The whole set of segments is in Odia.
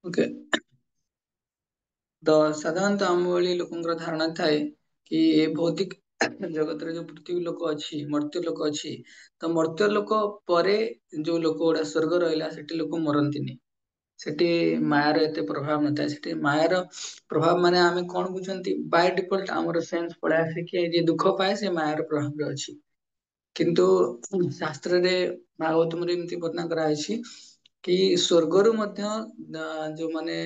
ओके। ତ ସାଧାରଣତଃ ଆମ ଭଳି ଲୋକଙ୍କର ଧାରଣା ଥାଏ କି ଏ ଭୌତିକ ଜଗତରେ ଯୋଉ ପୃଥିବୀ ଲୋକ ଅଛି, ମର୍ତ୍ତ୍ୟ ଲୋକ ଅଛି, ତ ମର୍ତ୍ତ୍ୟ ଲୋକ ପରେ ଯୋଉ ଲୋକ ଗୁଡା ସ୍ୱର୍ଗ ରହିଲା ସେଠି ଲୋକ ମରନ୍ତିନି। ସେଠି ମାୟାର ଏତେ ପ୍ରଭାବ ନଥାଏ। ସେଠି ମାୟାର ପ୍ରଭାବ ମାନେ ଆମେ କଣ ବୁଝନ୍ତି, ବାଇ ଡିଫଲ୍ଟ ଆମର ସେନ୍ସ ପଳେଇ ଆସେ କି ଯିଏ ଦୁଃଖ ପାଏ ସେ ମାୟାର ପ୍ରଭାବରେ ଅଛି। କିନ୍ତୁ ଶାସ୍ତ୍ରରେ ଭାଗବତମରେ ଏମିତି ବର୍ଣ୍ଣନା କରାଯାଇଛି କି ସ୍ୱର୍ଗରୁ ମଧ୍ୟ ଯୋଉମାନେ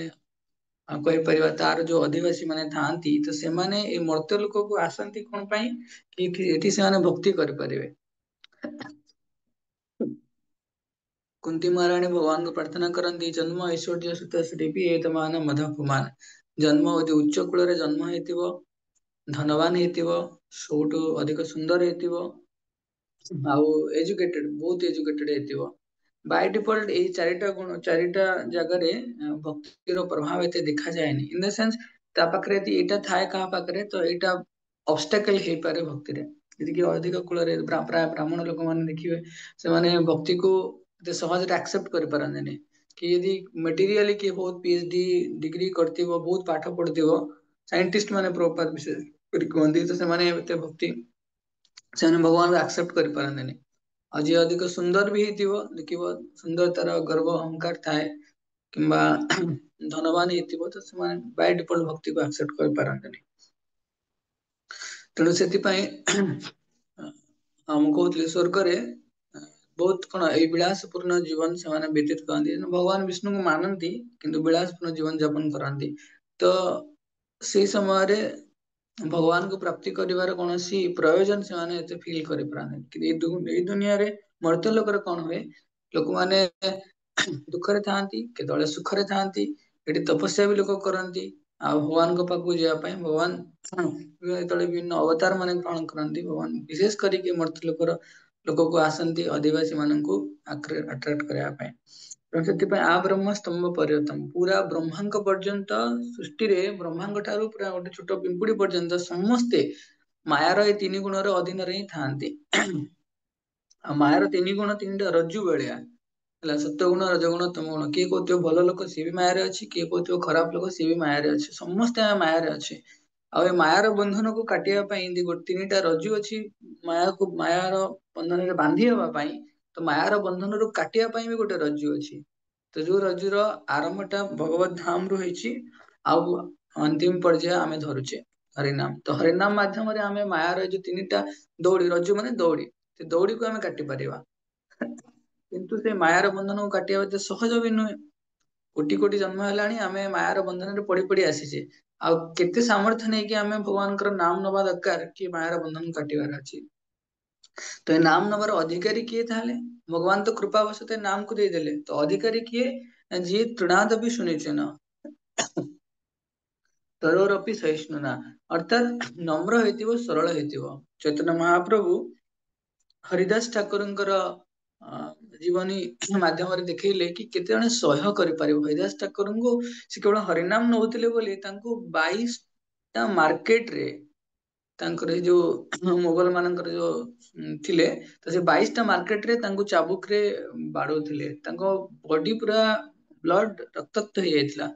କହିପାରିବା ତାର ଯୋଉ ଅଧିବାସୀ ମାନେ ଥାଆନ୍ତି, ତ ସେମାନେ ଏଇ ମର୍ତ୍ତ୍ୟ ଲୋକକୁ ଆସନ୍ତି କଣ ପାଇଁ କି ଏଠି ସେମାନେ ଭକ୍ତି କରିପାରିବେ। कुंती महारानी भगवान को प्रार्थना करती जन्म ऐश्वर्य सुत श्रीपी एतमान मधुकुमान। जन्म अति उच्च कूଳରେ ଜନ୍ମ ହେଇଥିବ, ଧନବାନ ହେଇଥିବ, ସବୁଠୁ ଅଧିକ ସୁନ୍ଦର ହେଇଥିବ, ଆଉ ଏଜୁକେଟେଡ, ବହୁତ ଏଜୁକେଟେଡ ହେଇଥିବ। ବାଇ ଡିଫଲ୍ଟ ଏଇ ଚାରିଟା ଗୁଣ, ଚାରିଟା ଜାଗାରେ ଭକ୍ତିର ପ୍ରଭାବ ଏତେ ଦେଖାଯାଏନି। ଇନ ଦ ସେନ୍ସ ତା ପାଖରେ ଯଦି ଏଇଟା ଥାଏ କାହା ପାଖରେ ତ ଏଇଟା ଅବଷ୍ଟାକଲ ହେଇପାରେ ଭକ୍ତିରେ। ଯେତିକି ଅଧିକ କୂଳରେ ପ୍ରାୟ ବ୍ରାହ୍ମଣ ଲୋକମାନେ ଦେଖିବେ ସେମାନେ ଭକ୍ତିକୁ ଏତେ ସହଜରେ ଆକ୍ସେପ୍ଟ କରିପାରନ୍ତିନି। କି ଯଦି ମେଟେରିଆଲି କିଏ ବହୁତ ପିଏଚଡି ଡିଗ୍ରୀ କରିଥିବ, ବହୁତ ପାଠ ପଢିଥିବ, ସାଇଣ୍ଟିଷ୍ଟ ମାନେ ପ୍ରପାତ ବିଶେଷ କରି କୁହନ୍ତି, ତ ସେମାନେ ଏତେ ଭକ୍ତି ସେମାନେ ଭଗବାନଙ୍କୁ ଆକ୍ସେପ୍ଟ କରିପାରନ୍ତିନି। ଆଉ ଯିଏ ଅଧିକ ସୁନ୍ଦର ବି ହେଇଥିବ, ଦେଖିବ ସୁନ୍ଦର ତାର ଗର୍ବ ଅହଙ୍କାର ଥାଏ କିମ୍ବା ଧନବାନ ହେଇଥିବ, ତ ସେମାନେ ବାଇ ଡିଫଲ୍ଟ ଭକ୍ତିକୁ ଆକ୍ସେପ୍ଟ କରିପାରନ୍ତିନି। ତେଣୁ ସେଥିପାଇଁ ମୁଁ କହୁଥିଲି ସ୍ୱର୍ଗରେ ବହୁତ କଣ ଏଇ ବିଳାସପୂର୍ଣ୍ଣ ଜୀବନ ସେମାନେ ବ୍ୟତୀତ କରନ୍ତି। ଭଗବାନ ବିଷ୍ଣୁଙ୍କୁ ମାନନ୍ତି କିନ୍ତୁ ବିଳାସପୂର୍ଣ୍ଣ ଜୀବନ ଯାପନ କରନ୍ତି। ତ ସେଇ ସମୟରେ ଭଗବାନଙ୍କୁ ପ୍ରାପ୍ତି କରିବାର କୌଣସି ପ୍ରୟୋଜନ ସେମାନେ ଏତେ ଫିଲ୍ କରିପାରନ୍ତି। କିନ୍ତୁ ଏଇ ଦୁନିଆରେ ମର୍ତ୍ତ୍ୟ ଲୋକରେ କଣ ହୁଏ, ଲୋକମାନେ ଦୁଃଖରେ ଥାଆନ୍ତି, କେତେବେଳେ ସୁଖରେ ଥାଆନ୍ତି। ଏଠି ତପସ୍ୟା ବି ଲୋକ କରନ୍ତି। ଆଉ ଭଗବାନଙ୍କ ପାଖକୁ ଯିବା ପାଇଁ ଭଗବାନ ଯେତେବେଳେ ବିଭିନ୍ନ ଅବତାର ମାନେ ଗ୍ରହଣ କରନ୍ତି, ଭଗବାନ ବିଶେଷ କରିକି ମର୍ତ୍ତ୍ୟ ଲୋକକୁ ଆସନ୍ତି ଅଧିବାସୀ ମାନଙ୍କୁ ଆଟ୍ରାକ୍ଟ କରିବା ପାଇଁ। ତେଣୁ ସେଥିପାଇଁ ଆ ବ୍ରହ୍ମ ସ୍ତମ୍ଭ ପରିବର୍ତ୍ତନ, ପୁରା ବ୍ରହ୍ମାଙ୍କ ପର୍ଯ୍ୟନ୍ତ ସୃଷ୍ଟିରେ ବ୍ରହ୍ମାଙ୍କ ଠାରୁ ପୁରା ଗୋଟେ ଛୋଟ ପିମ୍ପୁଡି ପର୍ଯ୍ୟନ୍ତ ସମସ୍ତେ ମାୟାର ଏଇ ତିନି ଗୁଣର ଅଧୀନରେ ହିଁ ଥାଆନ୍ତି। ଆଉ ମାୟାର ତିନି ଗୁଣ ତିନିଟା ରଜ୍ଜୁ ଭଳିଆ ହେଲା, ସତ୍ୟ ଗୁଣ, ରଜଗୁଣ, ତମ ଗୁଣ। କିଏ କହୁଥିବ ଭଲ ଲୋକ ସିଏ ବି ମାୟାରେ ଅଛି, କିଏ କହୁଥିବ ଖରାପ ଲୋକ ସିଏ ବି ମାୟାରେ ଅଛି। ସମସ୍ତେ ଆମେ ମାୟାରେ ଅଛି। ଆଉ ଏ ମାୟାର ବନ୍ଧନକୁ କାଟିବା ପାଇଁ ତିନିଟା ରଜ୍ଜୁ ଅଛି। ମାୟାର ବନ୍ଧନରେ ବାନ୍ଧି ହେବା ପାଇଁ, ତ ମାୟାର ବନ୍ଧନରୁ କାଟିବା ପାଇଁ ବି ଗୋଟେ ରଜ୍ଜୁ ଅଛି। ତ ଯୋଉ ରଜ୍ଜୁର ଆରମ୍ଭଟା ଭଗବତ ଧାମ ରୁ ହେଇଛି, ଆଉ ଅନ୍ତିମ ପର୍ଯ୍ୟାୟ ଆମେ ଧରୁଛେ ହରିନାମ। ତ ହରିନାମ ମାଧ୍ୟମରେ ଆମେ ମାୟାର ଯୋଉ ତିନିଟା ଦଉଡି, ରଜ୍ଜୁ ମାନେ ଦଉଡି, ସେ ଦଉଡିକୁ ଆମେ କାଟି ପାରିବା। କିନ୍ତୁ ସେ ମାୟାର ବନ୍ଧନକୁ କାଟିବା ଏତେ ସହଜ ବି ନୁହେଁ। କୋଟି କୋଟି ଜନ୍ମ ହେଲାଣି ଆମେ ମାୟାର ବନ୍ଧନରେ ପଡି ପଡି ଆସିଛେ। ଆଉ କେତେ ସାମର୍ଥ୍ୟ ନେଇକି ଆମେ ଭଗବାନଙ୍କର ନାମ ନବା ଦରକାର କି ମାୟାର ବନ୍ଧନ କାଟିବାର ଅଛି। ତ ଏ ନାମ ନବାର ଅଧିକାରୀ କିଏ ତାହେଲେ? ଭଗବାନ ତ କୃପାବଶତ ନାମକୁ ଦେଇଦେଲେ, ତ ଅଧିକାରୀ କିଏ? ଯିଏ ତୃଣାଦପି ଶୁନିଚନ ତରୋରପି ସହିଷ୍ଣୁନା, ଅର୍ଥାତ ନମ୍ର ହେଇଥିବ, ସରଳ ହେଇଥିବ। ଚୈତନ୍ୟ ମହାପ୍ରଭୁ ହରିଦାସ ଠାକୁରଙ୍କର ଜୀବନୀ ମାଧ୍ୟମରେ ଦେଖେଇଲେ କି କେତେ ଜଣେ ସହ୍ୟ କରିପାରିବ। ହରିଦାସ ଠାକୁରଙ୍କୁ ସେ କେବଳ ହରିନାମ ନଉଥିଲେ ବୋଲି ତାଙ୍କୁ 22ଟା ମାର୍କେଟରେ, ତାଙ୍କର ଏଇ ଯୋଉ ମୋଗଲ ମାନଙ୍କର ଯୋଉ ଥିଲେ, ତ ସେ 22ଟା ମାର୍କେଟରେ ତାଙ୍କୁ ଚାବୁକରେ ବାଡଉଥିଲେ। ତାଙ୍କ ବଡି ପୁରା ବ୍ଲଡ ରକ୍ତାକ୍ତ ହେଇଯାଇଥିଲା।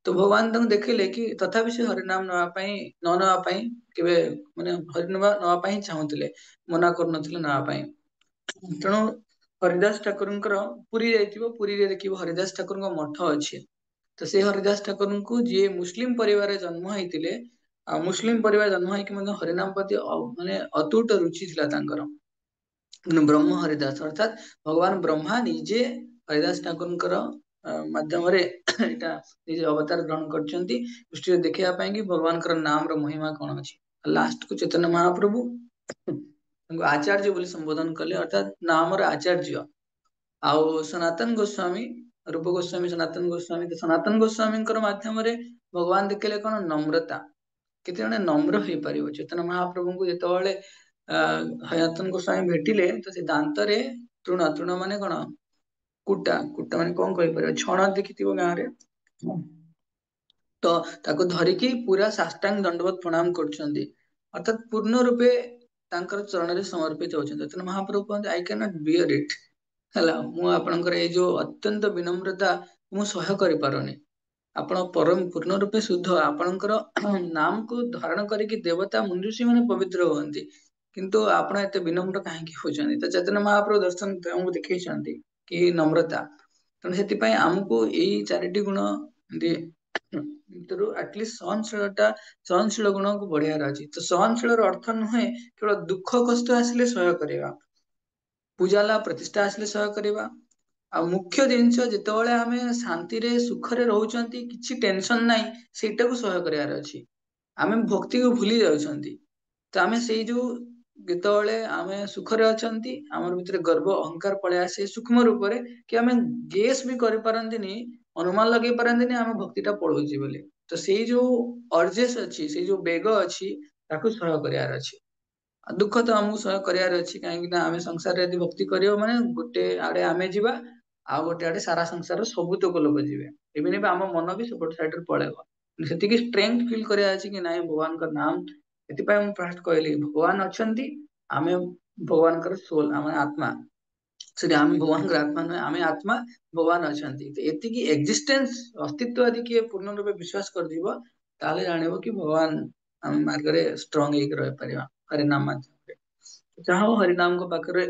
ତ ଭଗବାନ ତାଙ୍କୁ ଦେଖିଲେ କି ତଥାପି ସେ ହରିନାମ ନ ନେବା ପାଇଁ କେବେ ମାନେ ନବା ପାଇଁ ହିଁ ଚାହୁଁଥିଲେ, ମନା କରୁନଥିଲେ ନବା ପାଇଁ। ତେଣୁ ହରିଦାସ ଠାକୁରଙ୍କର ପୁରୀ ଯାଇଥିବ, ପୁରୀରେ ଦେଖିବ ହରିଦାସ ଠାକୁରଙ୍କ ମଠ ଅଛି। ତ ସେଇ ହରିଦାସ ଠାକୁରଙ୍କୁ ଯିଏ ମୁସଲିମ ପରିବାରରେ ଜନ୍ମ ହେଇଥିଲେ, ଆଉ ମୁସଲିମ ପରିବାର ଜନ୍ମ ହେଇକି ମଧ୍ୟ ହରିନାମ ପ୍ରତି ମାନେ ଅତୁଟ ରୁଚି ଥିଲା ତାଙ୍କର। ବ୍ରହ୍ମ ହରିଦାସ, ଅର୍ଥାତ ଭଗବାନ ବ୍ରହ୍ମା ନିଜେ ହରିଦାସ ଠାକୁରଙ୍କର ମାଧ୍ୟମରେ ଏଇଟା ନିଜେ ଅବତାର ଗ୍ରହଣ କରିଛନ୍ତି, ଦୃଷ୍ଟିରେ ଦେଖେଇବା ପାଇଁ କି ଭଗବାନଙ୍କର ନାମ ର ମହିମା କଣ ଅଛି। ଲାଷ୍ଟ କୁ ଚୈତନ୍ୟ ମହାପ୍ରଭୁ ତାଙ୍କୁ ଆଚାର୍ଯ୍ୟ ବୋଲି ସମ୍ବୋଧନ କଲେ, ଅର୍ଥାତ ନାମର ଆଚାର୍ଯ୍ୟ। ଆଉ ସନାତନ ଗୋସ୍ୱାମୀ, ରୂପ ଗୋସ୍ୱାମୀ, ସନାତନ ଗୋସ୍ୱାମୀ, ସନାତନ ଗୋସ୍ୱାମୀଙ୍କର ମାଧ୍ୟମରେ ଭଗବାନ ଦେଖିଲେ କଣ ନମ୍ରତା। କେତେ ଜଣେ ନମ୍ର ହେଇପାରିବ। ଚୈତନ୍ୟ ମହାପ୍ରଭୁଙ୍କୁ ଯେତେବେଳେ ସନାତନ ଗୋସ୍ୱାମୀ ଭେଟିଲେ, ତ ସେ ଦାନ୍ତରେ ତୃଣ, ତୃଣ ମାନେ କଣ, କୁଟା, କୁଟା ମାନେ କଣ କହିପାରିବା, ଛଣ ଦେଖିଥିବ ଗାଁରେ, ତ ତାକୁ ଧରିକି ପୁରା ସାଷ୍ଟାଙ୍ଗ ଦଣ୍ଡବତ ପ୍ରଣାମ କରୁଛନ୍ତି। ଅର୍ଥାତ ପୂର୍ଣ୍ଣ ରୂପେ ତାଙ୍କର ଚରଣରେ ସମର୍ପିତ ହଉଛନ୍ତି। ତେଣୁ ମହାପ୍ରଭୁ କୁହନ୍ତି ଆଇ କ୍ୟାନ୍ ନଟ୍ ବିୟର ଇଟ୍, ହେଲା, ମୁଁ ଆପଣଙ୍କର ଏଇ ଯୋଉ ଅତ୍ୟନ୍ତ ବିନମ୍ରତା ମୁଁ ସହ୍ୟ କରିପାରୁନି। ଆପଣ ପରମ ପୂର୍ଣ୍ଣ ରୂପେ ଶୁଦ୍ଧ, ଆପଣଙ୍କର ନାମକୁ ଧାରଣ କରିକି ଦେବତା ମନୁଷ୍ୟ ମାନେ ପବିତ୍ର ହୁଅନ୍ତି। କିନ୍ତୁ ଆପଣ ଏତେ ବିନମ୍ର କାହିଁକି ହଉଛନ୍ତି? ତ ଚୈତନ୍ୟ ମହାପ୍ରଭୁ ଦର୍ଶନ ଆମକୁ ଦେଖେଇଛନ୍ତି କି ନମ୍ରତା। ତେଣୁ ସେଥିପାଇଁ ଆମକୁ ଏଇ ଚାରିଟି ଗୁଣ ଭିତରୁ ଆଟଲିଷ୍ଟ ସହନଶୀଳ ଗୁଣକୁ ବଢିବାର ଅଛି। ତ ସହନଶୀଳର ଅର୍ଥ ନୁହେଁ କେବଳ ଦୁଃଖ କଷ୍ଟ ଆସିଲେ ସହ୍ୟ କରିବା, ପୂଜା ଲାଭ ପ୍ରତିଷ୍ଠା ଆସିଲେ ସହ୍ୟ କରିବା। ଆଉ ମୁଖ୍ୟ ଜିନିଷ, ଯେତେବେଳେ ଆମେ ଶାନ୍ତିରେ ସୁଖରେ ରହୁଛନ୍ତି, କିଛି ଟେନସନ ନାହିଁ, ସେଇଟାକୁ ସହ୍ୟ କରିବାର ଅଛି। ଆମେ ଭକ୍ତିକୁ ଭୁଲି ଯାଉଛନ୍ତି। ତ ଆମେ ସେଇ ଯୋଉ, ଯେତେବେଳେ ଆମେ ସୁଖରେ ଅଛନ୍ତି, ଆମର ଭିତରେ ଗର୍ବ ଅହଙ୍କାର ପଳେଇ ଆସେ ସୂକ୍ଷ୍ମ ରୂପରେ, କି ଆମେ ଗେସ୍ ବି କରିପାରନ୍ତିନି, ଅନୁମାନ ଲଗେଇ ପାରନ୍ତିନି ଆମ ଭକ୍ତି ଟା ପଳଉଛି ବୋଲି। ତ ସେଇ ଯୋଉ ଅର୍ଜେସ୍ ଅଛି, ସେଇ ଯୋଉ ବେଗ ଅଛି, ତାକୁ ସହ୍ୟ କରିବାର ଅଛି। ଆଉ ଦୁଃଖ ତ ଆମକୁ ସହ୍ୟ କରିବାର ଅଛି, କାହିଁକି ନା ଆମେ ସଂସାରରେ ଯଦି ଭକ୍ତି କରିବ ମାନେ ଗୋଟେ ଆଡେ ଆମେ ଯିବା, ଆଉ ଗୋଟେ ଆଡେ ସାରା ସଂସାରର ସବୁତକ ଲୋକ ଯିବେ। ଇଭିନ୍ ବି ଆମ ମନ ବି ସେପଟ ସାଇଡରେ ପଳେଇବ। ସେତିକି ଷ୍ଟ୍ରେଂଥ ଫିଲ୍ କରିବା ଅଛି କି ନାଇଁ ଭଗବାନଙ୍କ ନାମ। ସେଥିପାଇଁ ମୁଁ ଫାଷ୍ଟ କହିଲି ଭଗବାନ ଅଛନ୍ତି, ଆମେ ଭଗବାନଙ୍କର ସୋଲ, ଆମେ ଆତ୍ମା। ସେଠି ଆମେ ଭଗବାନଙ୍କର ଆତ୍ମା ନୁହେଁ, ଆମେ ଆତ୍ମା, ଭଗବାନ ଅଛନ୍ତି। ତ ଏତିକି ଏକ୍ଜିଷ୍ଟେନ୍ସ, ଅସ୍ତିତ୍ବ ଯଦି କିଏ ପୂର୍ଣ୍ଣ ରୂପେ ବିଶ୍ୱାସ କରିଯିବ, ତାହେଲେ ଜାଣିବ କି ଭଗବାନ ଆମ ମାର୍ଗରେ ଷ୍ଟ୍ରଙ୍ଗ ହେଇକି ରହିପାରିବା ହରିନାମ ମାଧ୍ୟମରେ। ଯାହା ହଉ ହରିନାମଙ୍କ ପାଖରେ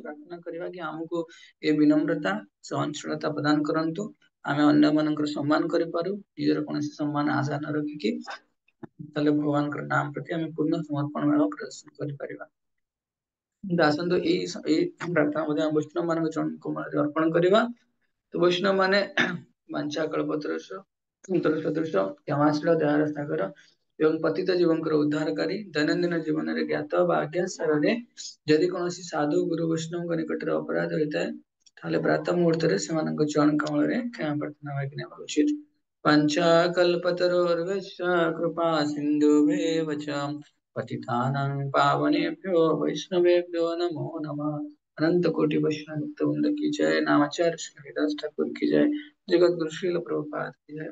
ପ୍ରାର୍ଥନା କରିବା କି ଆମକୁ ଏ ବିନମ୍ରତା ସହନଶୀଳତା ପ୍ରଦାନ କରନ୍ତୁ, ଆମେ ଅନ୍ୟମାନଙ୍କର ସମ୍ମାନ କରିପାରୁ, ନିଜର କୌଣସି ସମ୍ମାନ ଆଶା ନ ରଖିକି, ତାହେଲେ ଭଗବାନଙ୍କର ନାମ ପ୍ରତି ଆମେ ପୂର୍ଣ୍ଣ ସମର୍ପଣ ଭାବ ପ୍ରଦର୍ଶନ କରିପାରିବା। କିନ୍ତୁ ଆସନ୍ତୁ ଏଇ ପ୍ରାର୍ଥନା ମଧ୍ୟ ଆମ ବୈଷ୍ଣବ ମାନଙ୍କ ଚରଣ କମଳରେ ଅର୍ପଣ କରିବା। ତ ବୈଷ୍ଣବ ମାନେ ବାଞ୍ଚା କଳ୍ପତରୁଷ ସନ୍ତୋଷ ସଦୃଶ କ୍ଷମାଶୀଳ ଦୟାର ସାଗର ଏବଂ ପତିତ ଜୀବଙ୍କର ଉଦ୍ଧାରକାରୀ, ଦୈନନ୍ଦିନ ଜୀବନରେ ଜ୍ଞାତ ବା ଅଜ୍ଞାତରେ ଯଦି କୌଣସି ସାଧୁ ଗୁରୁ ବୈଷ୍ଣବଙ୍କ ନିକଟରେ ଅପରାଧ ହୋଇଥାଏ, ତାହେଲେ ପ୍ରାତଃ ମୁହୂର୍ତ୍ତରେ ସେମାନଙ୍କ ଚରଣ କମଳରେ କ୍ଷମା ପ୍ରାର୍ଥନା ମାଗି ନେବା ଉଚିତ। पञ्चाकल्पतरोर्गश्च कृपा सिन्धुभेव च पतितानां पावनेभ्यो वैष्णवेभ्यो नमो नमः। अनंत कोटि वैष्णव वृंद की जय। नामाचार्य श्री हरिदास ठाकुर की जय। जगत गुरु श्रील प्रभुपाद की जय।